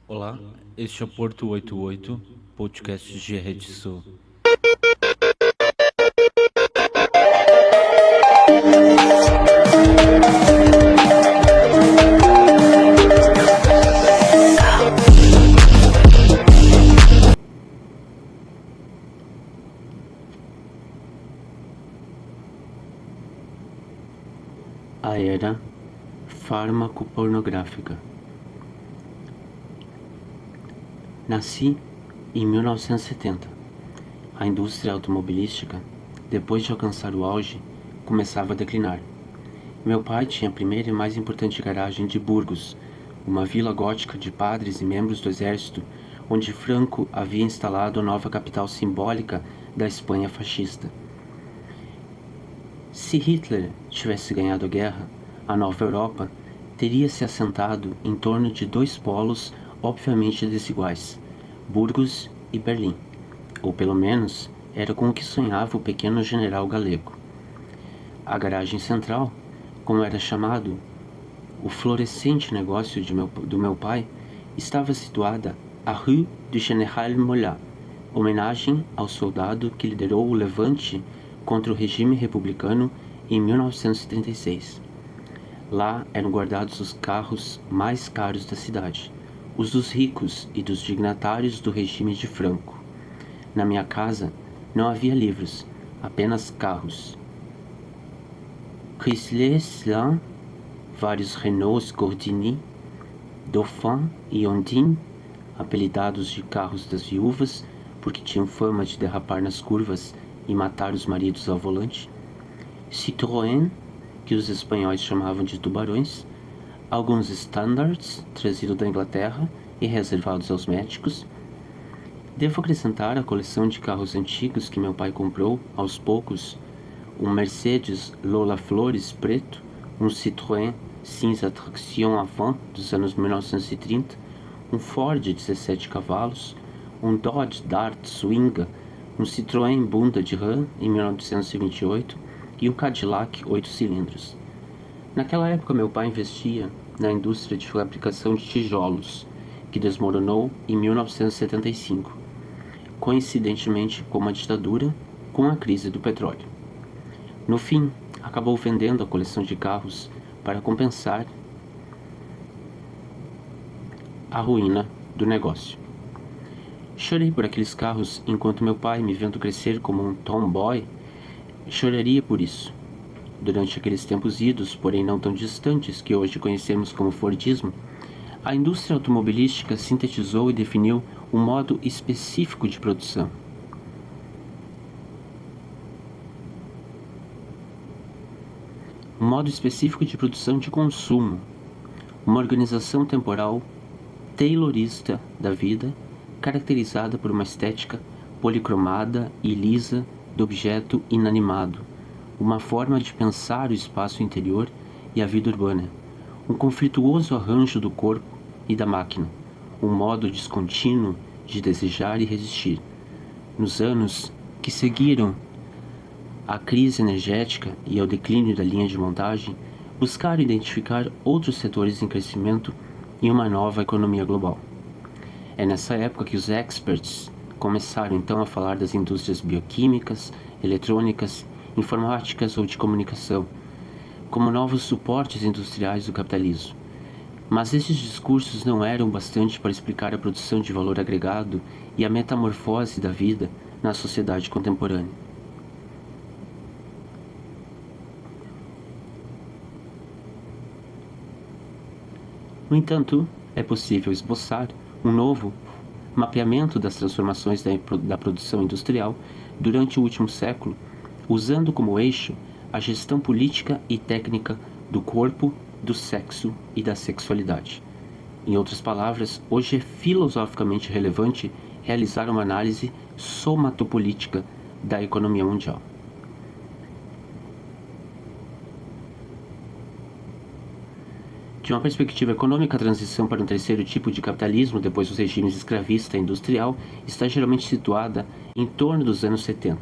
Olá, este é o Porto 88, podcast de Rede Sul. A era farmacopornográfica. Nasci em 1970. A indústria automobilística, depois de alcançar o auge, começava a declinar. Meu pai tinha a primeira e mais importante garagem de Burgos, uma vila gótica de padres e membros do exército, onde Franco havia instalado a nova capital simbólica da Espanha fascista. Se Hitler tivesse ganhado a guerra, a nova Europa teria se assentado em torno de dois polos obviamente desiguais, Burgos e Berlim, ou pelo menos era com o que sonhava o pequeno general galego. A garagem central, como era chamado, o florescente negócio do meu pai, estava situada à Rue du Général Mola, homenagem ao soldado que liderou o levante contra o regime republicano em 1936. Lá eram guardados os carros mais caros da cidade, os dos ricos e dos dignatários do regime de Franco. Na minha casa não havia livros, apenas carros. Chrysler Slan, vários Renaults Gordini, Dauphin e Ondine, apelidados de carros das viúvas porque tinham fama de derrapar nas curvas e matar os maridos ao volante, Citroën, que os espanhóis chamavam de tubarões, alguns Standards, trazidos da Inglaterra e reservados aos médicos. Devo acrescentar a coleção de carros antigos que meu pai comprou, aos poucos, um Mercedes Lola Flores preto, um Citroën cinza traction avant dos anos 1930, um Ford 17 cavalos, um Dodge Dart Swinger, um Citroën bunda de rã em 1928 e um Cadillac 8 cilindros. Naquela época meu pai investia na indústria de fabricação de tijolos, que desmoronou em 1975, coincidentemente com a ditadura, com a crise do petróleo. No fim, acabou vendendo a coleção de carros para compensar a ruína do negócio. Chorei por aqueles carros enquanto meu pai, me vendo crescer como um tomboy, choraria por isso. Durante aqueles tempos idos, porém não tão distantes, que hoje conhecemos como Fordismo, a indústria automobilística sintetizou e definiu um modo específico de produção. Um modo específico de produção de consumo, uma organização temporal taylorista da vida, caracterizada por uma estética policromada e lisa do objeto inanimado, uma forma de pensar o espaço interior e a vida urbana, um conflituoso arranjo do corpo e da máquina, um modo descontínuo de desejar e resistir. Nos anos que seguiram à crise energética e ao declínio da linha de montagem, buscaram identificar outros setores em crescimento em uma nova economia global. É nessa época que os experts começaram então a falar das indústrias bioquímicas, eletrônicas, informáticas ou de comunicação, como novos suportes industriais do capitalismo. Mas esses discursos não eram bastante para explicar a produção de valor agregado e a metamorfose da vida na sociedade contemporânea. No entanto, é possível esboçar um novo mapeamento das transformações da produção industrial durante o último século, usando como eixo a gestão política e técnica do corpo, do sexo e da sexualidade. Em outras palavras, hoje é filosoficamente relevante realizar uma análise somatopolítica da economia mundial. De uma perspectiva econômica, a transição para um terceiro tipo de capitalismo, depois dos regimes escravista e industrial, está geralmente situada em torno dos anos 70.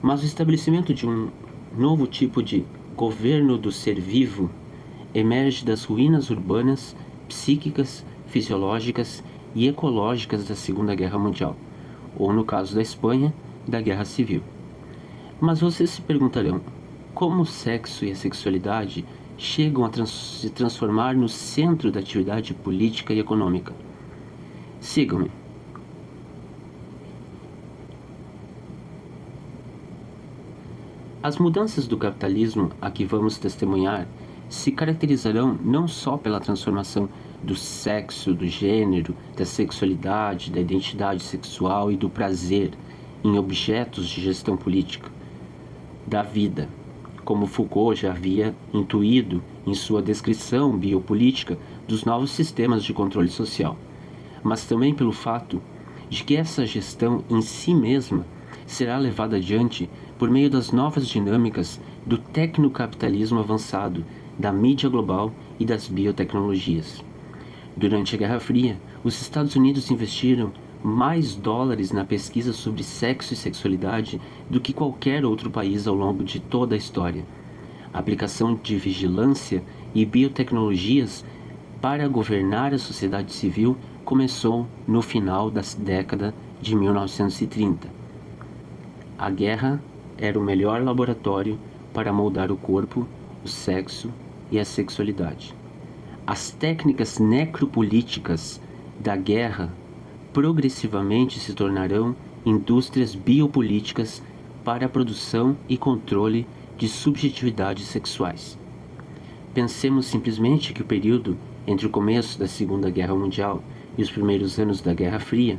Mas o estabelecimento de um novo tipo de governo do ser vivo emerge das ruínas urbanas, psíquicas, fisiológicas e ecológicas da Segunda Guerra Mundial, ou no caso da Espanha, da Guerra Civil. Mas vocês se perguntarão, como o sexo e a sexualidade chegam a se transformar no centro da atividade política e econômica? Sigam-me. As mudanças do capitalismo a que vamos testemunhar se caracterizarão não só pela transformação do sexo, do gênero, da sexualidade, da identidade sexual e do prazer em objetos de gestão política da vida, como Foucault já havia intuído em sua descrição biopolítica dos novos sistemas de controle social, mas também pelo fato de que essa gestão em si mesma será levada adiante por meio das novas dinâmicas do tecnocapitalismo avançado, da mídia global e das biotecnologias. Durante a Guerra Fria, os Estados Unidos investiram mais dólares na pesquisa sobre sexo e sexualidade do que qualquer outro país ao longo de toda a história. A aplicação de vigilância e biotecnologias para governar a sociedade civil começou no final da década de 1930. A guerra era o melhor laboratório para moldar o corpo, o sexo e a sexualidade. As técnicas necropolíticas da guerra progressivamente se tornarão indústrias biopolíticas para a produção e controle de subjetividades sexuais. Pensemos simplesmente que o período entre o começo da Segunda Guerra Mundial e os primeiros anos da Guerra Fria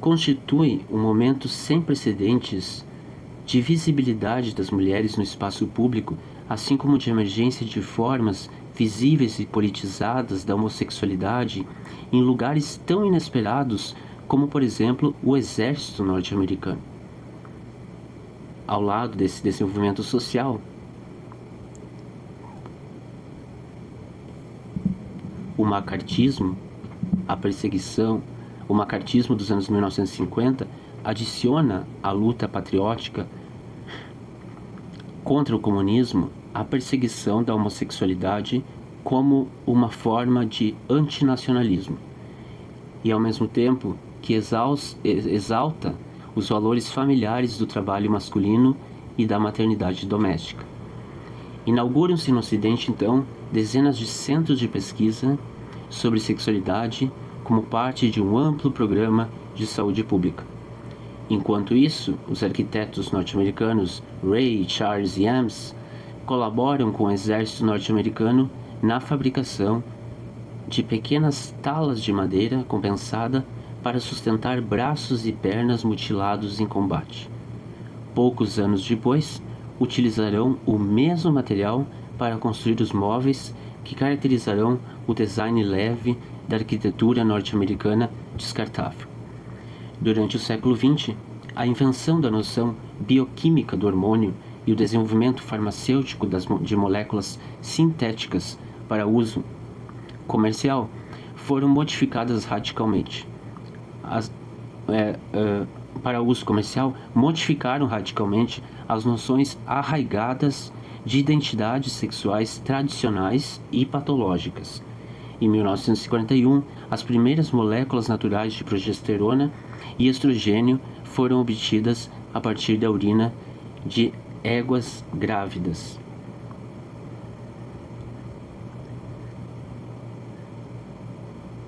constitui um momento sem precedentes de visibilidade das mulheres no espaço público, assim como de emergência de formas visíveis e politizadas da homossexualidade em lugares tão inesperados como, por exemplo, o exército norte-americano. Ao lado desse desenvolvimento social, o macartismo, a perseguição, o macartismo dos anos 1950 adiciona à luta patriótica contra o comunismo a perseguição da homossexualidade como uma forma de antinacionalismo e, ao mesmo tempo, que exalta os valores familiares do trabalho masculino e da maternidade doméstica. Inauguram-se no Ocidente, então, dezenas de centros de pesquisa sobre sexualidade como parte de um amplo programa de saúde pública. Enquanto isso, os arquitetos norte-americanos Ray, Charles e Ames colaboram com o exército norte-americano na fabricação de pequenas talas de madeira compensada para sustentar braços e pernas mutilados em combate. Poucos anos depois, utilizarão o mesmo material para construir os móveis que caracterizarão o design leve da arquitetura norte-americana descartável. Durante o século XX, a invenção da noção bioquímica do hormônio e o desenvolvimento farmacêutico de moléculas sintéticas para uso comercial foram modificadas radicalmente. Para uso comercial, modificaram radicalmente as noções arraigadas de identidades sexuais tradicionais e patológicas. Em 1941, as primeiras moléculas naturais de progesterona e estrogênio foram obtidas a partir da urina de éguas grávidas.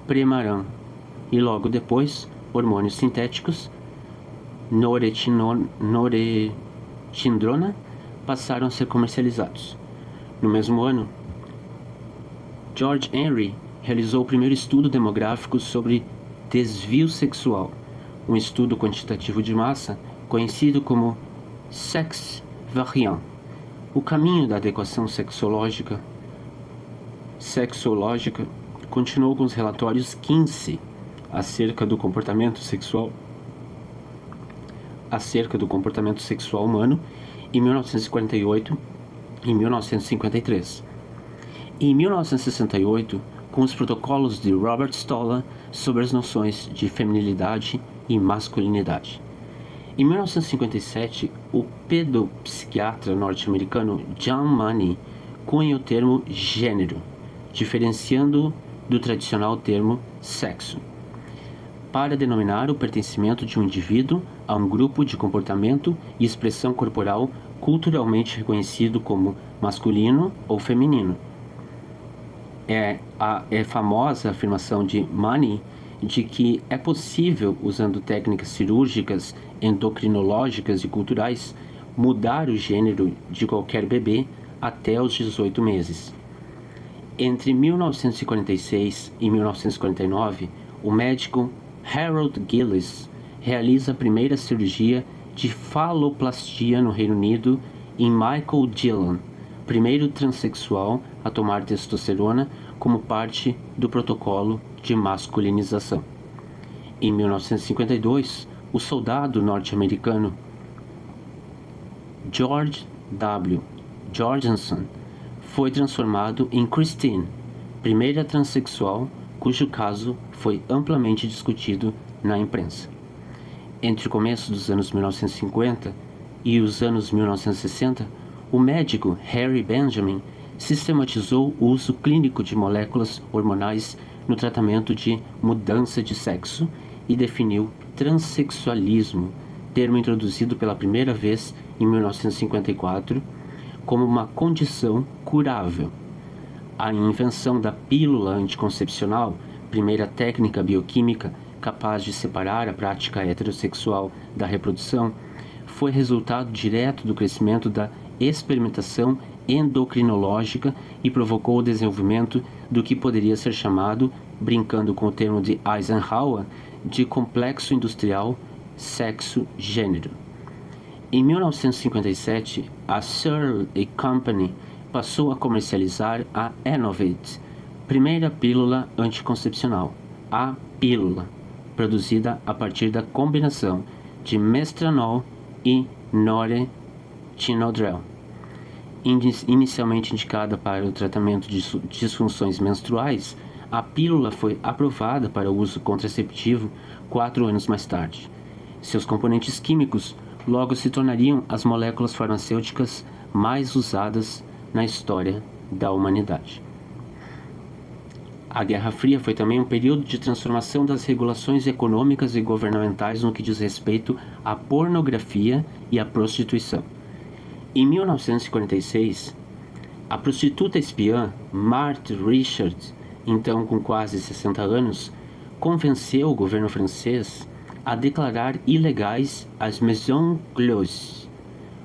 Premaran e logo depois hormônios sintéticos, norepinefrina, passaram a ser comercializados. No mesmo ano, George Henry realizou o primeiro estudo demográfico sobre desvio sexual, um estudo quantitativo de massa conhecido como sex variant. O caminho da adequação sexológica continuou com os relatórios Kinsey acerca do comportamento sexual humano em 1948 e 1953. Em 1968, com os protocolos de Robert Stoller sobre as noções de feminilidade e masculinidade. Em 1957, o pedopsiquiatra norte-americano John Money cunha o termo gênero, diferenciando do tradicional termo sexo, para denominar o pertencimento de um indivíduo a um grupo de comportamento e expressão corporal culturalmente reconhecido como masculino ou feminino. É famosa a afirmação de Money de que é possível, usando técnicas cirúrgicas, endocrinológicas e culturais, mudar o gênero de qualquer bebê até os 18 meses. Entre 1946 e 1949, o médico Harold Gillis realiza a primeira cirurgia de faloplastia no Reino Unido em Michael Dillon, primeiro transexual a tomar testosterona como parte do protocolo de masculinização. Em 1952, o soldado norte-americano George W. Jorgensen foi transformado em Christine, primeira transexual cujo caso foi amplamente discutido na imprensa. Entre o começo dos anos 1950 e os anos 1960, o médico Harry Benjamin sistematizou o uso clínico de moléculas hormonais no tratamento de mudança de sexo e definiu transexualismo, termo introduzido pela primeira vez em 1954, como uma condição curável. A invenção da pílula anticoncepcional, primeira técnica bioquímica capaz de separar a prática heterossexual da reprodução, foi resultado direto do crescimento da experimentação endocrinológica e provocou o desenvolvimento do que poderia ser chamado, brincando com o termo de Eisenhower, de complexo industrial sexo-gênero. Em 1957, a Searle Company passou a comercializar a Enovate, primeira pílula anticoncepcional, a pílula, produzida a partir da combinação de mestranol e norethindrel. Inicialmente indicada para o tratamento de disfunções menstruais, a pílula foi aprovada para o uso contraceptivo 4 anos mais tarde. Seus componentes químicos logo se tornariam as moléculas farmacêuticas mais usadas na história da humanidade. A Guerra Fria foi também um período de transformação das regulações econômicas e governamentais no que diz respeito à pornografia e à prostituição. Em 1946, a prostituta espiã Marthe Richards, então com quase 60 anos, convenceu o governo francês a declarar ilegais as Maisons Closes,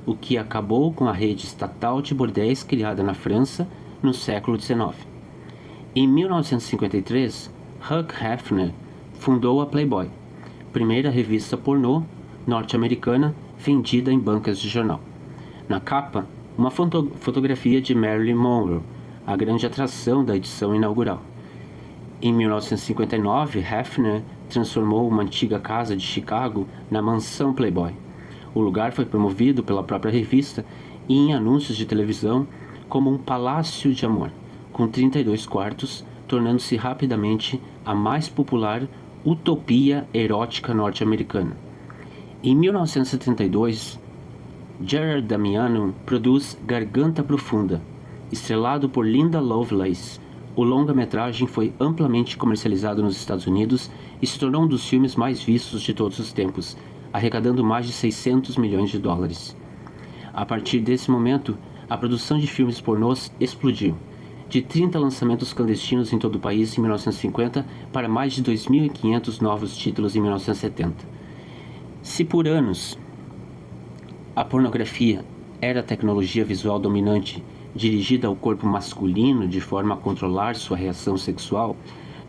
o que acabou com a rede estatal de bordéis criada na França no século XIX. Em 1953, Hugh Hefner fundou a Playboy, primeira revista pornô norte-americana vendida em bancas de jornal. Na capa, uma fotografia de Marilyn Monroe, a grande atração da edição inaugural. Em 1959, Hefner transformou uma antiga casa de Chicago na mansão Playboy. O lugar foi promovido pela própria revista e em anúncios de televisão como um palácio de amor, com 32 quartos, tornando-se rapidamente a mais popular utopia erótica norte-americana. Em 1972, Gerard Damiano produz Garganta Profunda. Estrelado por Linda Lovelace, o longa-metragem foi amplamente comercializado nos Estados Unidos e se tornou um dos filmes mais vistos de todos os tempos, arrecadando mais de 600 milhões de dólares. A partir desse momento, a produção de filmes pornôs explodiu, de 30 lançamentos clandestinos em todo o país em 1950 para mais de 2.500 novos títulos em 1970. Se por anos a pornografia era a tecnologia visual dominante dirigida ao corpo masculino de forma a controlar sua reação sexual,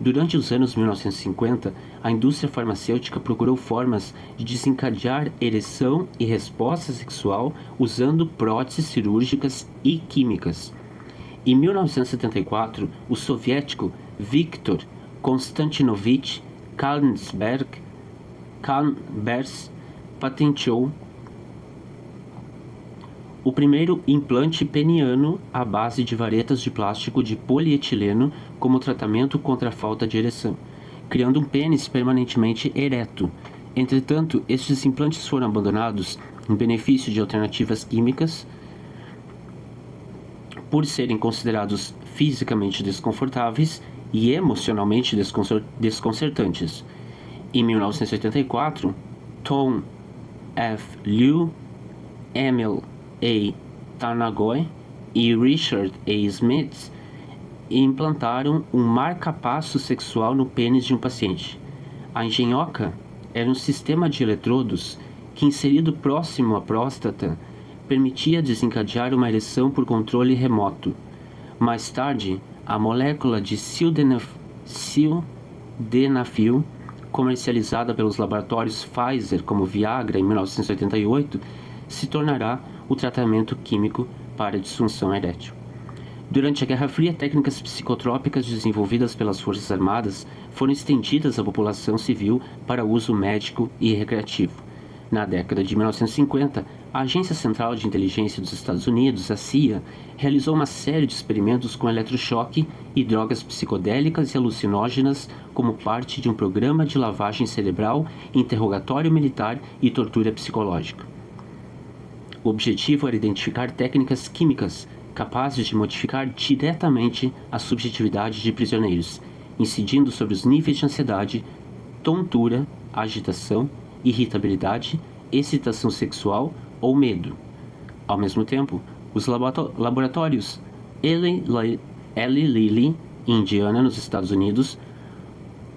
durante os anos 1950, a indústria farmacêutica procurou formas de desencadear ereção e resposta sexual usando próteses cirúrgicas e químicas. Em 1974, o soviético Viktor Konstantinovich Kalmsberg patenteou o primeiro implante peniano à base de varetas de plástico de polietileno como tratamento contra a falta de ereção, criando um pênis permanentemente ereto. Entretanto, estes implantes foram abandonados em benefício de alternativas químicas por serem considerados fisicamente desconfortáveis e emocionalmente desconcertantes. Em 1984, Tom F. Liu, Emil A. Tanagoy e Richard A. Smith implantaram um marca-passo sexual no pênis de um paciente. A engenhoca era um sistema de eletrodos que, inserido próximo à próstata, permitia desencadear uma ereção por controle remoto. Mais tarde, a molécula de sildenafil, comercializada pelos laboratórios Pfizer como Viagra em 1988, se tornará o tratamento químico para a disfunção erétil. Durante a Guerra Fria, técnicas psicotrópicas desenvolvidas pelas Forças Armadas foram estendidas à população civil para uso médico e recreativo. Na década de 1950, a Agência Central de Inteligência dos Estados Unidos, a CIA, realizou uma série de experimentos com eletrochoque e drogas psicodélicas e alucinógenas como parte de um programa de lavagem cerebral, interrogatório militar e tortura psicológica. O objetivo era identificar técnicas químicas capazes de modificar diretamente a subjetividade de prisioneiros, incidindo sobre os níveis de ansiedade, tontura, agitação, irritabilidade, excitação sexual ou medo. Ao mesmo tempo, os laboratórios Eli Lilly, em Indiana, nos Estados Unidos,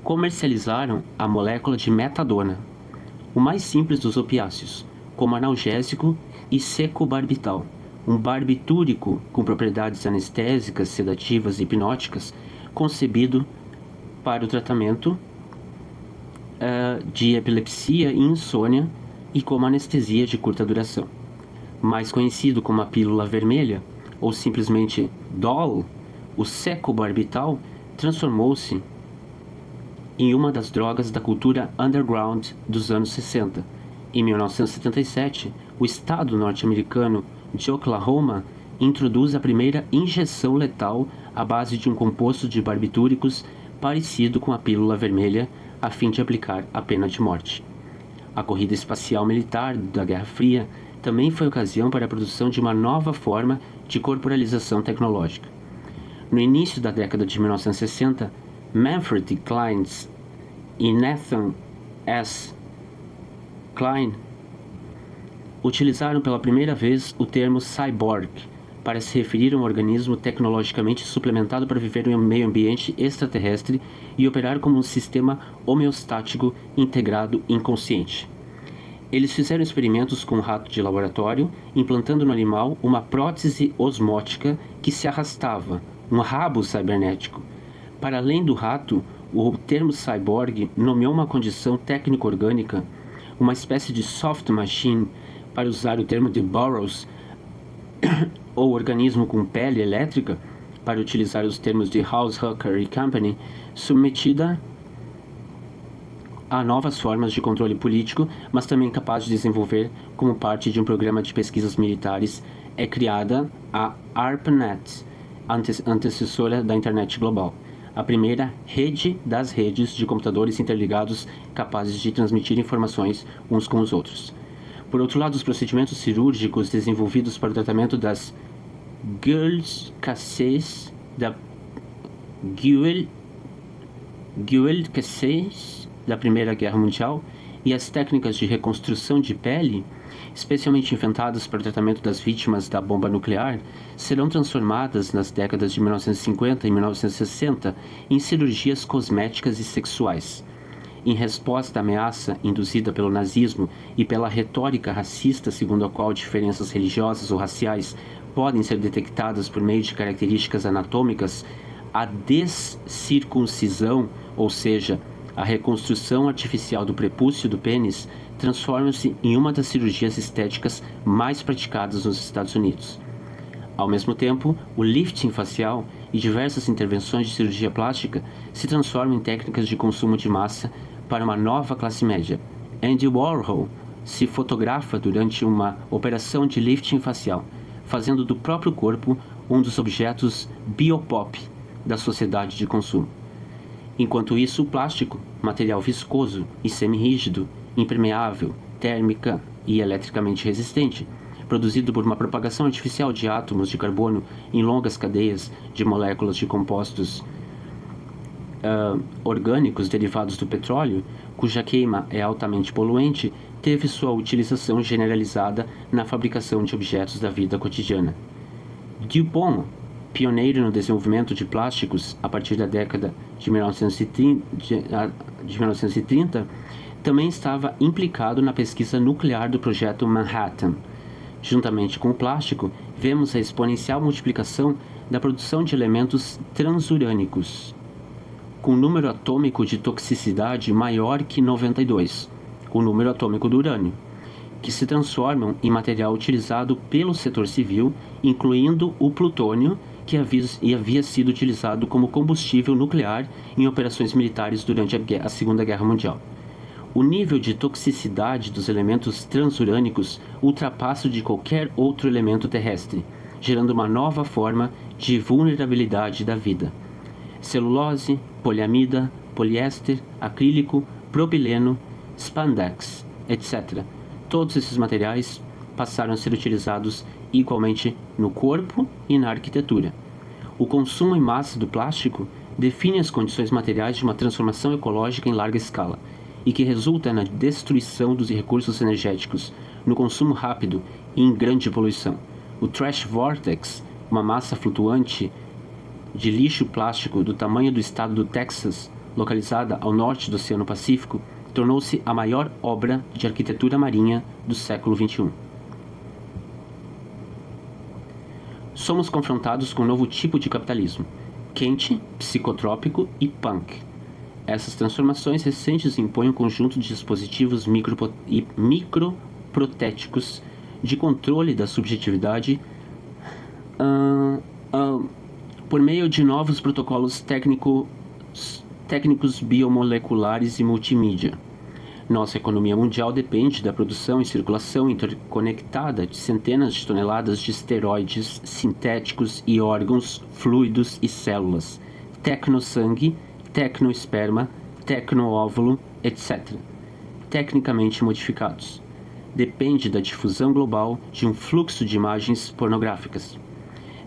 comercializaram a molécula de metadona, o mais simples dos opiáceos, como analgésico e secobarbital, um barbitúrico com propriedades anestésicas, sedativas e hipnóticas, concebido para o tratamento de epilepsia e insônia e como anestesia de curta duração. Mais conhecido como a pílula vermelha, ou simplesmente DOL, o secobarbital transformou-se em uma das drogas da cultura underground dos anos 60. Em 1977, o estado norte-americano de Oklahoma introduz a primeira injeção letal à base de um composto de barbitúricos parecido com a pílula vermelha, a fim de aplicar a pena de morte. A corrida espacial militar da Guerra Fria também foi ocasião para a produção de uma nova forma de corporalização tecnológica. No início da década de 1960, Manfred Klein e Nathan S. Klein utilizaram pela primeira vez o termo cyborg para se referir a um organismo tecnologicamente suplementado para viver em um meio ambiente extraterrestre e operar como um sistema homeostático integrado inconsciente. Eles fizeram experimentos com um rato de laboratório, implantando no animal uma prótese osmótica que se arrastava, um rabo cibernético. Para além do rato, o termo cyborg nomeou uma condição técnico-orgânica, uma espécie de soft machine, para usar o termo de Burroughs, ou organismo com pele elétrica, para utilizar os termos de Hauser e Company, submetida a novas formas de controle político, mas também capaz de desenvolver como parte de um programa de pesquisas militares, é criada a ARPANET, antecessora da internet global, a primeira rede das redes de computadores interligados capazes de transmitir informações uns com os outros. Por outro lado, os procedimentos cirúrgicos desenvolvidos para o tratamento das gueules cassées da Primeira Guerra Mundial e as técnicas de reconstrução de pele, especialmente inventadas para o tratamento das vítimas da bomba nuclear, serão transformadas nas décadas de 1950 e 1960 em cirurgias cosméticas e sexuais. Em resposta à ameaça induzida pelo nazismo e pela retórica racista segundo a qual diferenças religiosas ou raciais podem ser detectadas por meio de características anatômicas, a descircuncisão, ou seja, a reconstrução artificial do prepúcio do pênis, transforma-se em uma das cirurgias estéticas mais praticadas nos Estados Unidos. Ao mesmo tempo, o lifting facial e diversas intervenções de cirurgia plástica se transformam em técnicas de consumo de massa para uma nova classe média. Andy Warhol se fotografa durante uma operação de lifting facial, fazendo do próprio corpo um dos objetos biopop da sociedade de consumo. Enquanto isso, o plástico, material viscoso e semi-rígido, impermeável, térmica e eletricamente resistente, produzido por uma propagação artificial de átomos de carbono em longas cadeias de moléculas de compostos orgânicos derivados do petróleo, cuja queima é altamente poluente, teve sua utilização generalizada na fabricação de objetos da vida cotidiana. DuPont, pioneiro no desenvolvimento de plásticos a partir da década de 1930, também estava implicado na pesquisa nuclear do projeto Manhattan. Juntamente com o plástico, vemos a exponencial multiplicação da produção de elementos transurânicos, com número atômico de toxicidade maior que 92, o número atômico do urânio, que se transformam em material utilizado pelo setor civil, incluindo o plutônio, que havia sido utilizado como combustível nuclear em operações militares durante a Segunda Guerra Mundial. O nível de toxicidade dos elementos transurânicos ultrapassa o de qualquer outro elemento terrestre, gerando uma nova forma de vulnerabilidade da vida. Celulose, poliamida, poliéster, acrílico, propileno, spandex, etc. Todos esses materiais passaram a ser utilizados igualmente no corpo e na arquitetura. O consumo em massa do plástico define as condições materiais de uma transformação ecológica em larga escala, e que resulta na destruição dos recursos energéticos, no consumo rápido e em grande poluição. O Trash Vortex, uma massa flutuante de lixo plástico do tamanho do estado do Texas, localizada ao norte do Oceano Pacífico, tornou-se a maior obra de arquitetura marinha do século XXI. Somos confrontados com um novo tipo de capitalismo, quente, psicotrópico e punk. Essas transformações recentes impõem um conjunto de dispositivos microprotéticos de controle da subjetividade por meio de novos protocolos técnicos biomoleculares e multimídia. Nossa economia mundial depende da produção e circulação interconectada de centenas de toneladas de esteroides sintéticos e órgãos, fluidos e células, tecnossangue, tecnoesperma, tecnoóvulo, etc., tecnicamente modificados. Depende da difusão global de um fluxo de imagens pornográficas.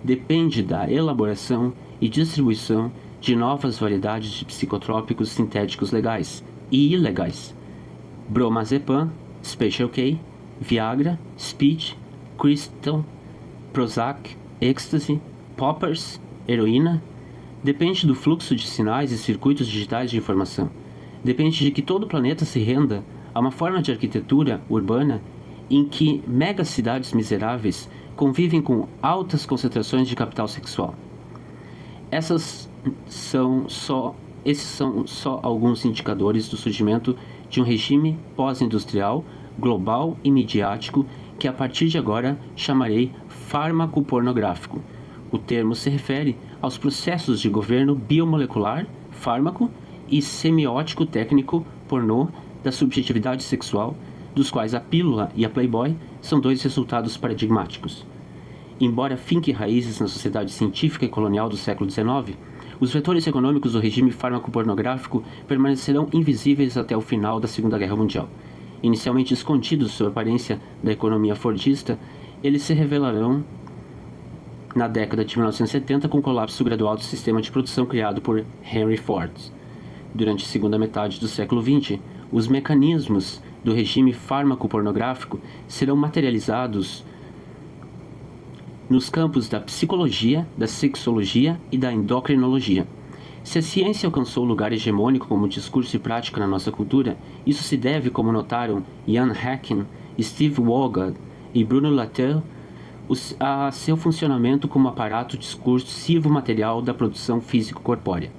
Depende da elaboração e distribuição de novas variedades de psicotrópicos sintéticos legais e ilegais. Bromazepam, Special K, Viagra, Speed, Crystal, Prozac, Ecstasy, Poppers, heroína. Depende do fluxo de sinais e circuitos digitais de informação. Depende de que todo o planeta se renda a uma forma de arquitetura urbana em que megacidades miseráveis convivem com altas concentrações de capital sexual. Esses são só alguns indicadores do surgimento de um regime pós-industrial, global e midiático que a partir de agora chamarei fármaco pornográfico. O termo se refere aos processos de governo biomolecular, fármaco e semiótico técnico pornô da subjetividade sexual, dos quais a pílula e a Playboy são dois resultados paradigmáticos. Embora finque raízes na sociedade científica e colonial do século XIX, os vetores econômicos do regime fármaco-pornográfico permanecerão invisíveis até o final da Segunda Guerra Mundial. Inicialmente escondidos sob a aparência da economia fordista, eles se revelarão na década de 1970 com o colapso gradual do sistema de produção criado por Henry Ford. Durante a segunda metade do século XX, os mecanismos do regime fármaco-pornográfico serão materializados nos campos da psicologia, da sexologia e da endocrinologia. Se a ciência alcançou lugar hegemônico como discurso e prática na nossa cultura, isso se deve, como notaram Ian Hacking, Steve Wogan e Bruno Latour, a seu funcionamento como aparato discursivo material da produção físico-corpórea.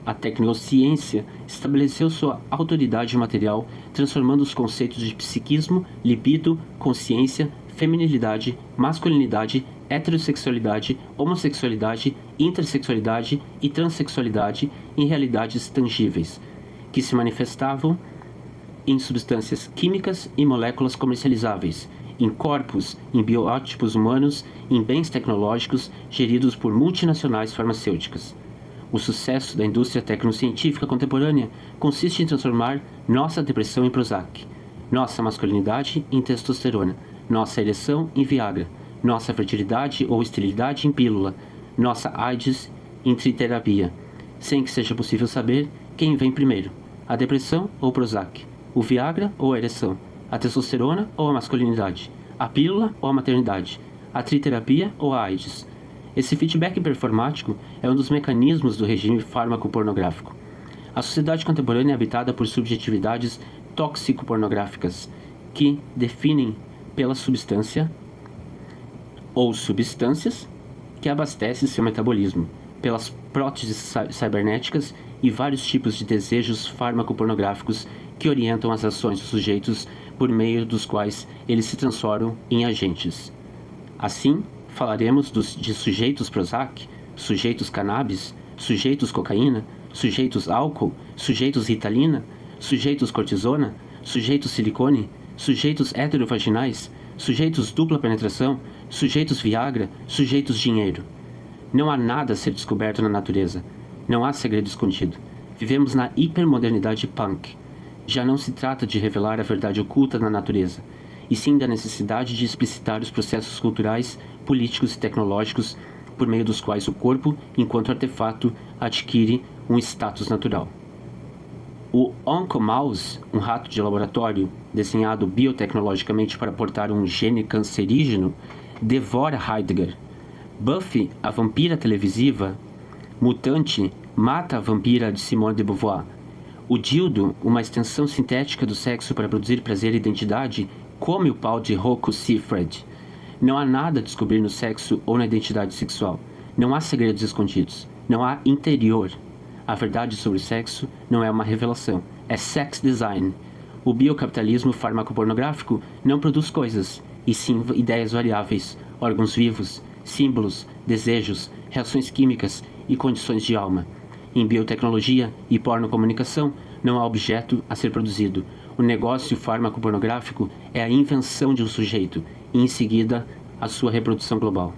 A tecnociência estabeleceu sua autoridade material, transformando os conceitos de psiquismo, libido, consciência, feminilidade, masculinidade, heterossexualidade, homossexualidade, intersexualidade e transexualidade em realidades tangíveis, que se manifestavam em substâncias químicas e moléculas comercializáveis, em corpos, em biótipos humanos, em bens tecnológicos geridos por multinacionais farmacêuticas. O sucesso da indústria tecnocientífica contemporânea consiste em transformar nossa depressão em Prozac, nossa masculinidade em testosterona, nossa ereção em Viagra, nossa fertilidade ou esterilidade em pílula, nossa AIDS em triterapia, sem que seja possível saber quem vem primeiro, a depressão ou o Prozac, o Viagra ou a ereção, a testosterona ou a masculinidade, a pílula ou a maternidade, a triterapia ou a AIDS. Esse feedback performático é um dos mecanismos do regime fármaco-pornográfico. A sociedade contemporânea é habitada por subjetividades tóxico-pornográficas que definem pela substância ou substâncias que abastecem seu metabolismo, pelas próteses cibernéticas e vários tipos de desejos fármaco-pornográficos que orientam as ações dos sujeitos por meio dos quais eles se transformam em agentes. Assim, falaremos de sujeitos Prozac, sujeitos cannabis, sujeitos cocaína, sujeitos álcool, sujeitos ritalina, sujeitos cortisona, sujeitos silicone, sujeitos heterovaginais, sujeitos dupla penetração, sujeitos Viagra, sujeitos dinheiro. Não há nada a ser descoberto na natureza. Não há segredo escondido. Vivemos na hipermodernidade punk. Já não se trata de revelar a verdade oculta na natureza, e sim da necessidade de explicitar os processos culturais, políticos e tecnológicos por meio dos quais o corpo, enquanto artefato, adquire um status natural. O Oncomouse, um rato de laboratório desenhado biotecnologicamente para portar um gene cancerígeno, devora Heidegger. Buffy, a vampira televisiva, mutante, mata a vampira de Simone de Beauvoir. O dildo, uma extensão sintética do sexo para produzir prazer e identidade, come o pau de Rocco Siffredi. Não há nada a descobrir no sexo ou na identidade sexual. Não há segredos escondidos. Não há interior. A verdade sobre o sexo não é uma revelação. É sex design. O biocapitalismo farmacopornográfico não produz coisas, e sim ideias variáveis, órgãos vivos, símbolos, desejos, reações químicas e condições de alma. Em biotecnologia e pornocomunicação, não há objeto a ser produzido. O negócio fármaco-pornográfico é a invenção de um sujeito e, em seguida, a sua reprodução global.